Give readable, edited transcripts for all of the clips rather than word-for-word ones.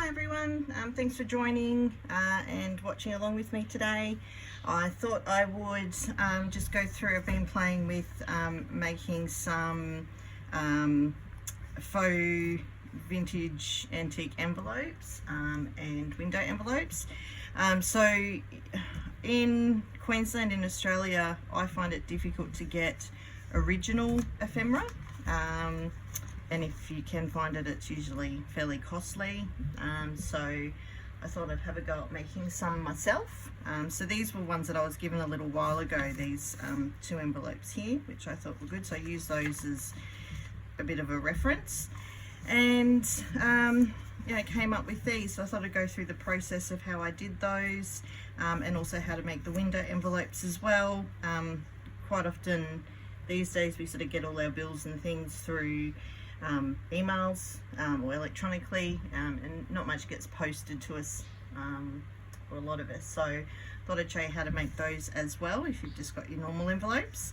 Hi everyone, thanks for joining and watching along with me today. I thought I would just go through, I've been playing with making some faux vintage antique envelopes and window envelopes. So in Queensland, in Australia, I find it difficult to get original ephemera. And if you can find it, it's usually fairly costly. So I thought I'd have a go at making some myself. So these were ones that I was given a little while ago, these two envelopes here, which I thought were good. So I used those as a bit of a reference. And came up with these. So I thought I'd go through the process of how I did those and also how to make the window envelopes as well. Quite often these days we sort of get all our bills and things through emails or electronically, and not much gets posted to us for a lot of us. So I thought I'd show you how to make those as well if you've just got your normal envelopes.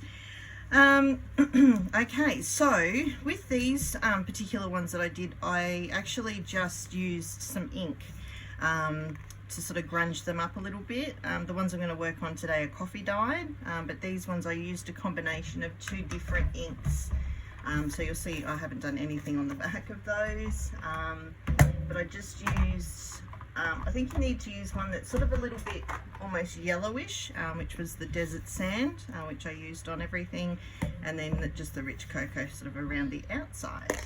Okay, so with these particular ones that I did, I actually just used some ink to sort of grunge them up a little bit. The ones I'm going to work on today are coffee dyed, but these ones I used a combination of two different inks. So you'll see I haven't done anything on the back of those, but I just used, I think you need to use one that's sort of a little bit almost yellowish, which was the desert sand, which I used on everything, and then just the rich cocoa sort of around the outside.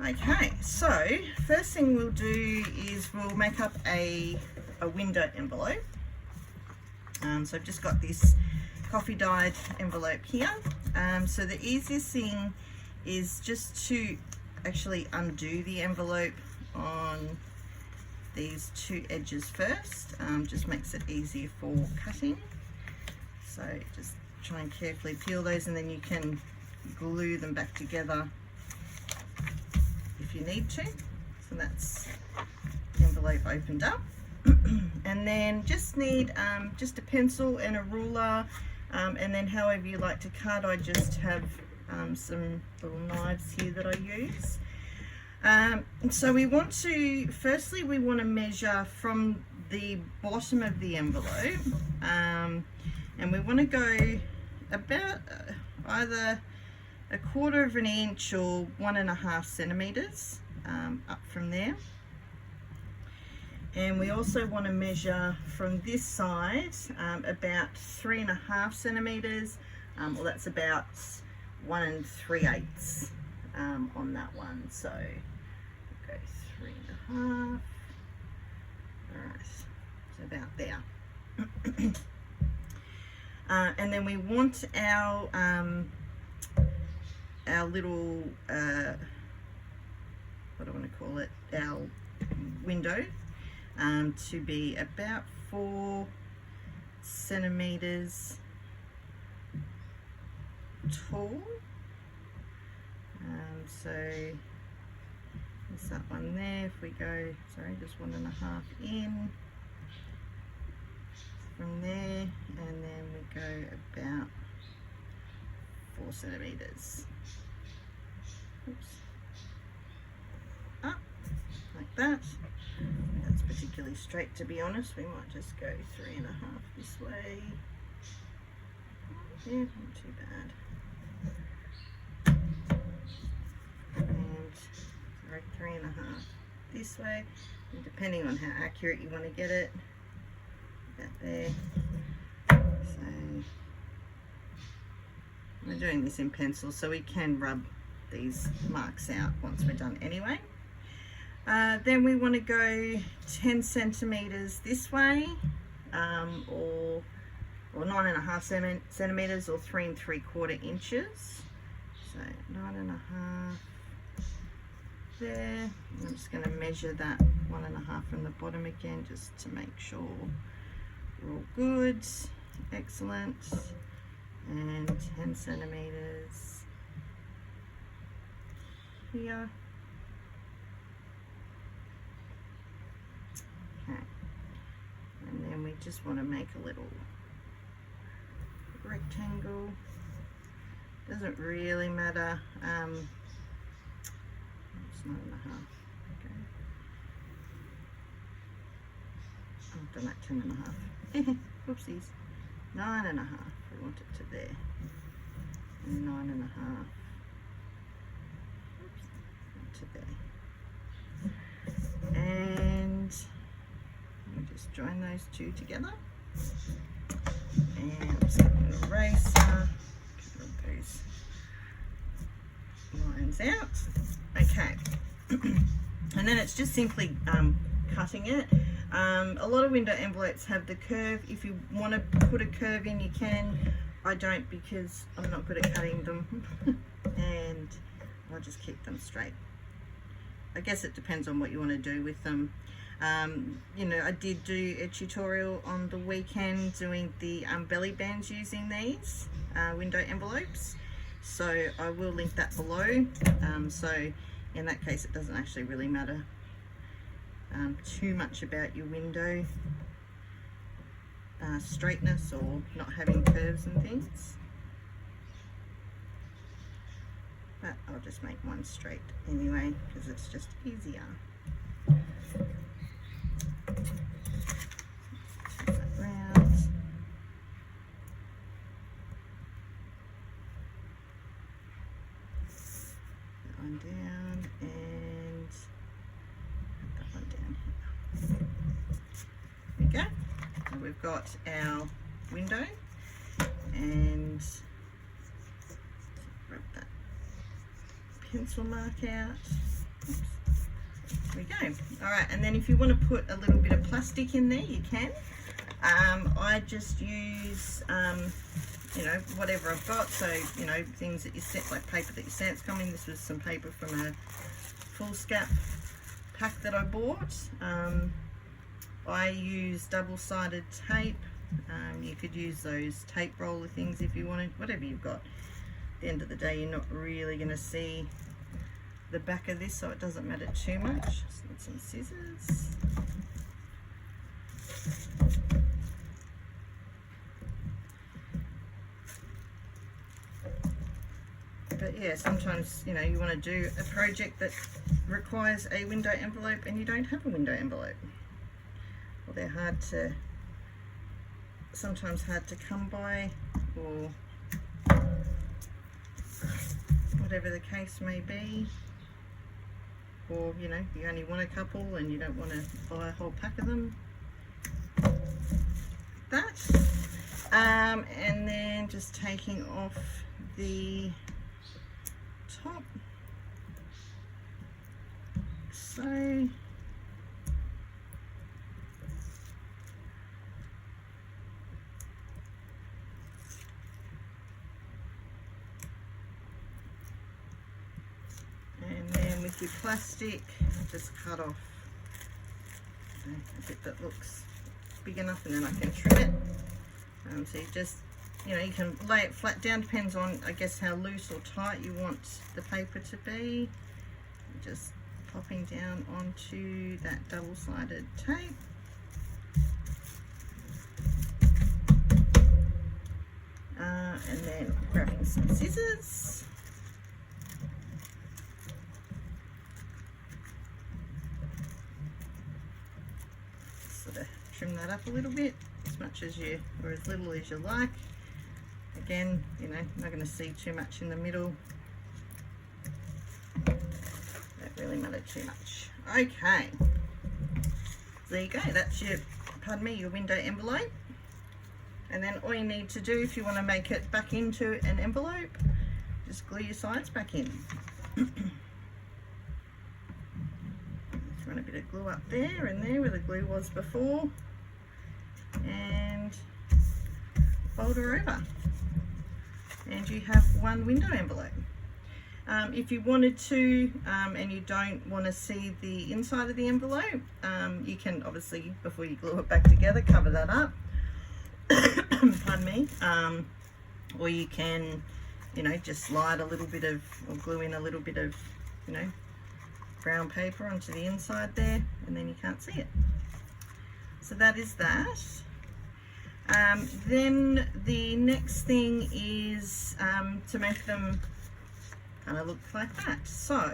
Okay, so first thing we'll do is we'll make up a window envelope. So I've just got this coffee dyed envelope here. So the easiest thing is just to actually undo the envelope on these two edges first. Just makes it easier for cutting. So just try and carefully peel those, and then you can glue them back together if you need to. So that's the envelope opened up. And then just need just a pencil and a ruler, and then however you like to cut. I just have some little knives here that I use. So we want to, firstly we want to measure from the bottom of the envelope, and we want to go about either 1/4 of an inch or 1.5 centimeters up from there. And we also want to measure from this side about 3.5 centimeters. Well, that's about 1 3/8 on that one. So go 3.5. All right, so about there. And then we want our little what do I want to call it? Our window. To be about 4 centimeters tall. So there's that one there. If we go, sorry, just 1.5 in from there, and then we go about 4 centimeters. Oops. Up like that. That's particularly straight, to be honest. We might just go 3.5 this way. Yeah, not too bad. And sorry, 3.5 this way. And depending on how accurate you want to get it, about there. So we're doing this in pencil, so we can rub these marks out once we're done anyway. Then we want to go 10 centimeters this way, or 9.5 centimeters, or 3 3/4 inches. So 9.5 there. And I'm just going to measure that 1.5 from the bottom again, just to make sure we're all good. Excellent. And 10 centimeters here. And then we just want to make a little rectangle. Doesn't really matter. It's 9.5. Okay. done that 10.5. Whoopsies. 9.5. We want it to there. And 9.5. Oops. To there. And we just join those two together. And I'm just going to eraser. Get those lines out. Okay. And then it's just simply cutting it. A lot of window envelopes have the curve. If you want to put a curve in, you can. I don't, because I'm not good at cutting them. And I'll just keep them straight. I guess it depends on what you want to do with them. You know, I did do a tutorial on the weekend doing the belly bands using these window envelopes, so I will link that below. So in that case, it doesn't actually really matter too much about your window straightness or not having curves and things, but I'll just make one straight anyway because it's just easier. Turn that round. That one down and put that one down here. There we go. And we've got our window, and rub that pencil mark out. Oops. There we go. All right, and then if you want to put a little bit of plastic in there, you can. I just use, you know, whatever I've got. So, you know, things that you set, like paper that your stamps come in. This was some paper from a foolscap pack that I bought. I use double-sided tape. You could use those tape roller things if you wanted, whatever you've got. At the end of the day, you're not really going to see the back of this, so it doesn't matter too much. Just need some scissors. But yeah, sometimes, you know, you want to do a project that requires a window envelope and you don't have a window envelope. Well, they're hard to, sometimes hard to come by, or whatever the case may be. Or, you know, you only want a couple and you don't want to buy a whole pack of them. That. And then just taking off the top. So. And then with your plastic, just cut off a bit that looks big enough, and then I can trim it. So you just, you know, you can lay it flat down, depends on, I guess, how loose or tight you want the paper to be. Just popping down onto that double-sided tape. And then grabbing some scissors. Sort of trim that up a little bit, as much as you, or as little as you like. Again, you know, not going to see too much in the middle. Don't really matter too much. Okay, there you go. That's your, pardon me, your window envelope. And then all you need to do, if you want to make it back into an envelope, just glue your sides back in. Throw a bit of glue up there and there where the glue was before, and fold her over. And you have one window envelope. If you wanted to, and you don't want to see the inside of the envelope, you can obviously, before you glue it back together, cover that up. Pardon me. Or you can, you know, just slide a little bit of, or glue in a little bit of, you know, brown paper onto the inside there, and then you can't see it. So that is that. Then the next thing is to make them kind of look like that. So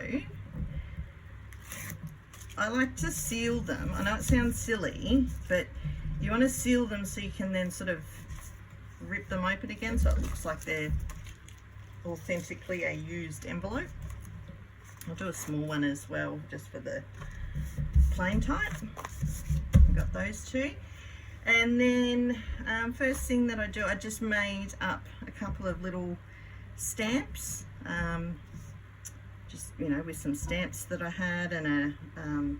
I like to seal them. I know it sounds silly, but You want to seal them so you can then sort of rip them open again so it looks like they're authentically a used envelope. I'll do a small one as well just for the plain type. I've got those two. And then first thing that I do, I just made up a couple of little stamps, just, you know, with some stamps that I had and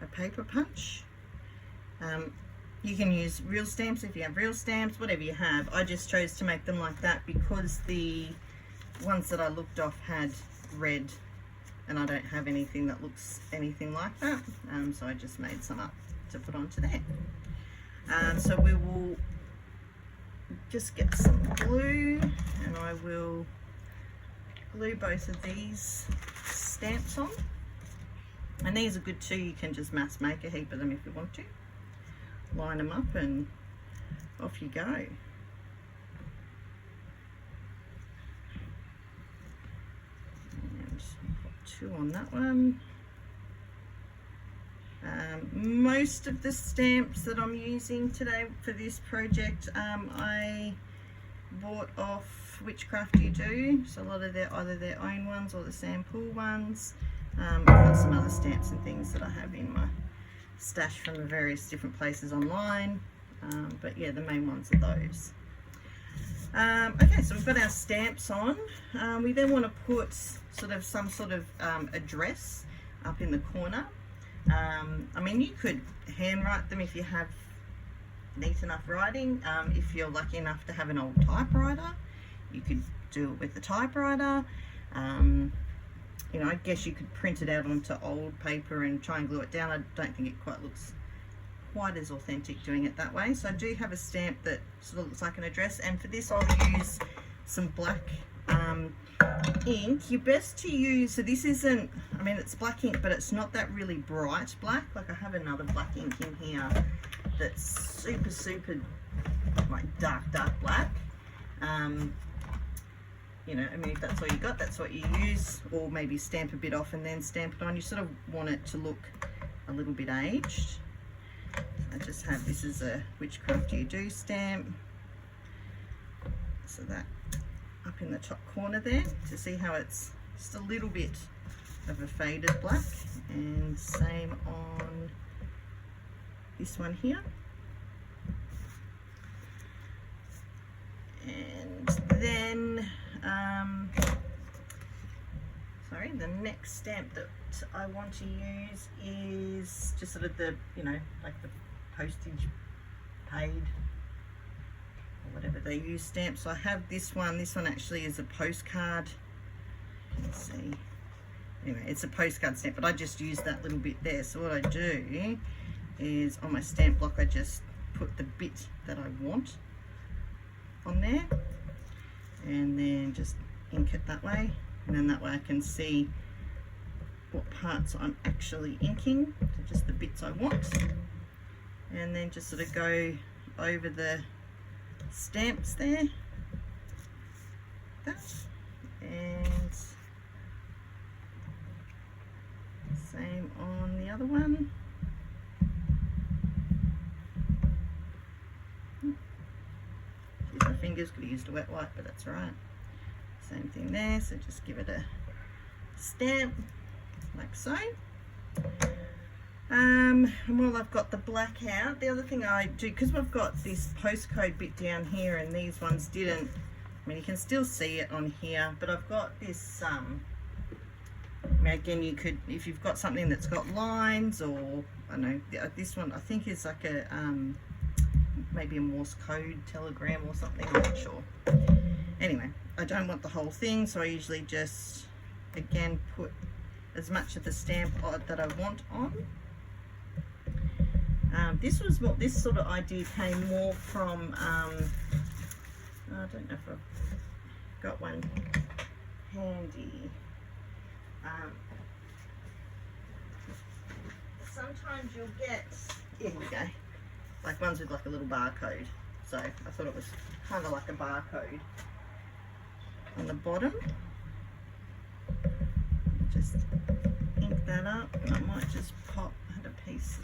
a paper punch. You can use real stamps if you have real stamps, whatever you have. I just chose to make them like that because the ones that I looked off had red, and I don't have anything that looks anything like that, so I just made some up to put onto there. So we will just get some glue, and I will glue both of these stamps on. And these are good too, you can just mass make a heap of them if you want to. Line them up and off you go. And put 2 on that one. Most of the stamps that I'm using today for this project, I bought off Witchcraft You Do, so a lot of their either their own ones or the sample ones. I've got some other stamps and things that I have in my stash from the various different places online, but yeah, the main ones are those. Okay, so we've got our stamps on. We then want to put some sort of address up in the corner. I mean, you could handwrite them if you have neat enough writing. If you're lucky enough to have an old typewriter, you could do it with the typewriter. You know, I guess you could print it out onto old paper and try and glue it down. I don't think it quite looks quite as authentic doing it that way. So I do have a stamp that sort of looks like an address, and for this I'll use some black ink. You're best to use, so this isn't, I mean, it's black ink, but it's not that really bright black. Like I have another black ink in here that's super like dark black. You know, I mean, if that's all you got, that's what you use, or maybe stamp a bit off and then stamp it on. You sort of want it to look a little bit aged. I just have, this is a Witchcraft You Do stamp, so that up in the top corner there, to see how it's just a little bit of a faded black, and same on this one here. And then sorry, the next stamp that I want to use is just sort of the, you know, like the postage paid or whatever they use stamps. So I have this one actually is a postcard. Let's see, anyway, it's a postcard stamp, but I just use that little bit there. So what I do is on my stamp block I just put the bit that I want on there, and then just ink it that way, and then that way I can see what parts I'm actually inking, so just the bits I want, and then just sort of go over the stamps there, that, and same on the other one. Use my fingers, could have used a wet wipe, but that's all right. Same thing there, so just give it a stamp like so. And while I've got the black out, the other thing I do, because we've got this postcode bit down here and these ones didn't, I mean, you can still see it on here, but I've got this, I mean, again, you could, if you've got something that's got lines, or I don't know, this one I think is like a maybe a Morse code telegram or something, I'm not sure. Anyway, I don't want the whole thing, so I usually just again put as much of the stamp that I want on. This was what this sort of idea came more from, I don't know if I've got one handy. Sometimes you'll get, here we go, like ones with like a little barcode. So I thought it was kind of like a barcode on the bottom. Just ink that up, and I might just pop, I had a piece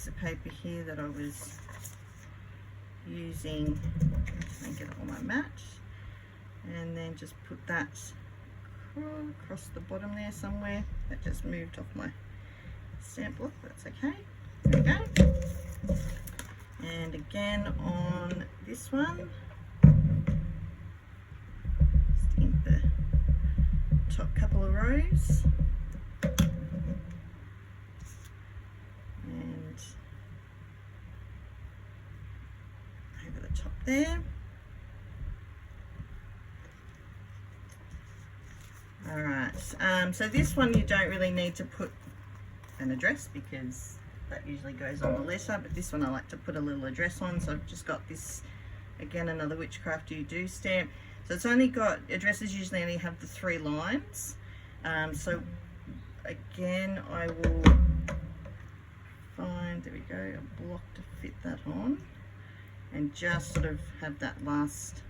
of paper here that I was using to get it on my mat, and then just put that across the bottom there somewhere. That just moved off my stamp block, that's okay. There we go. And again on this one, just ink the top couple of rows, and over the top there. Alright, so this one you don't really need to put an address because that usually goes on the letter, but this one I like to put a little address on. So I've just got this, again, another Witchcraft You Do stamp. So it's only got, addresses usually only have the 3 lines. So again, I will find, there we go, a block to fit that on, and just sort of have that last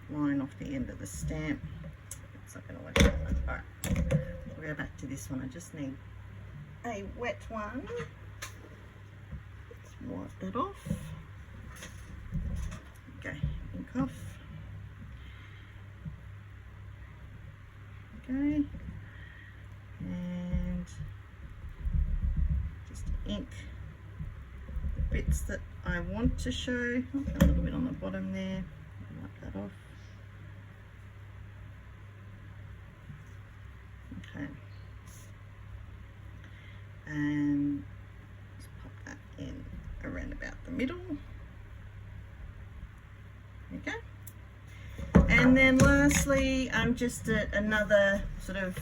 line off the end of the stamp. It's not going to work that one. Alright, we'll go back to this one. I just need a wet one. Let's wipe that off. Okay, ink off. Okay, and just ink the bits that I want to show. A little bit on the bottom there. Wipe that off. Okay, and just pop that in around about the middle. Okay, and then lastly, just another sort of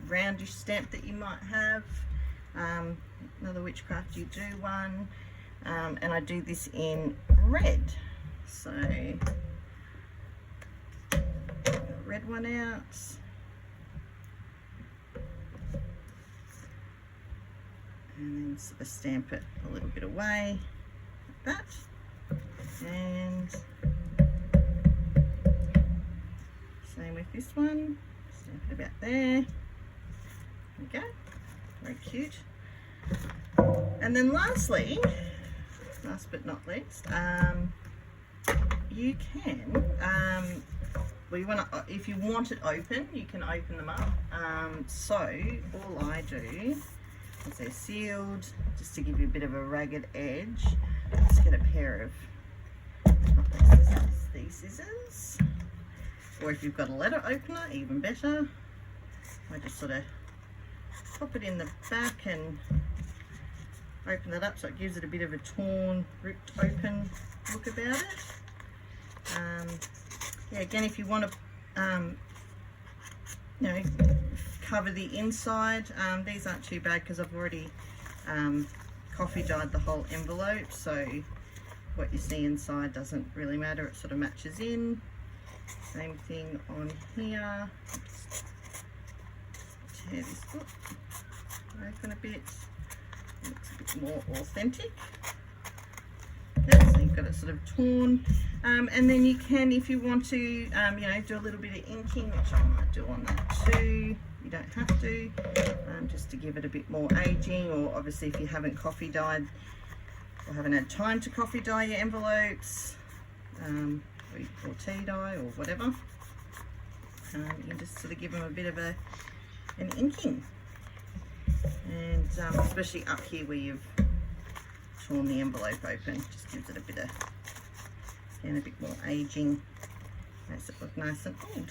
roundish stamp that you might have, another Witchcraft You Do one, and I do this in red. So the red one out. And then sort of stamp it a little bit away like that, and same with this one, stamp it about there. There we go, very cute. And then lastly, last but not least, you can, well, you want to, if you want it open, you can open them up. So all I do, as they're sealed, just to give you a bit of a ragged edge, let's get a pair of, not these scissors, these scissors, or if you've got a letter opener, even better. I just sort of pop it in the back and open it up so it gives it a bit of a torn, ripped open look about it. Yeah, again, if you want to you know, cover the inside, these aren't too bad because I've already coffee dyed the whole envelope, so what you see inside doesn't really matter, it sort of matches in. Same thing on here. Just tear this up, open a bit, looks a bit more authentic. So you've got it sort of torn, and then you can, if you want to, you know, do a little bit of inking, which I might do on that too. You don't have to, just to give it a bit more aging, or obviously if you haven't coffee dyed or haven't had time to coffee dye your envelopes, or tea dye or whatever, you can just sort of give them a bit of an inking, and especially up here where you've torn the envelope open, just gives it a bit of, again, a bit more aging, makes it look nice and old.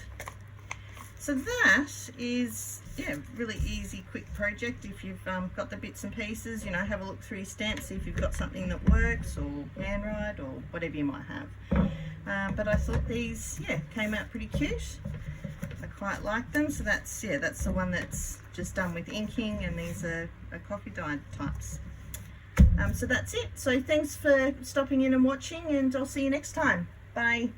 So that is, yeah, really easy, quick project. If you've got the bits and pieces, you know, have a look through your stamps, see if you've got something that works, or handwrite, or whatever you might have. But I thought these, yeah, came out pretty cute. I quite like them. So that's, yeah, that's the one that's just done with inking, and these are coffee dyed types. So that's it. So thanks for stopping in and watching, and I'll see you next time. Bye.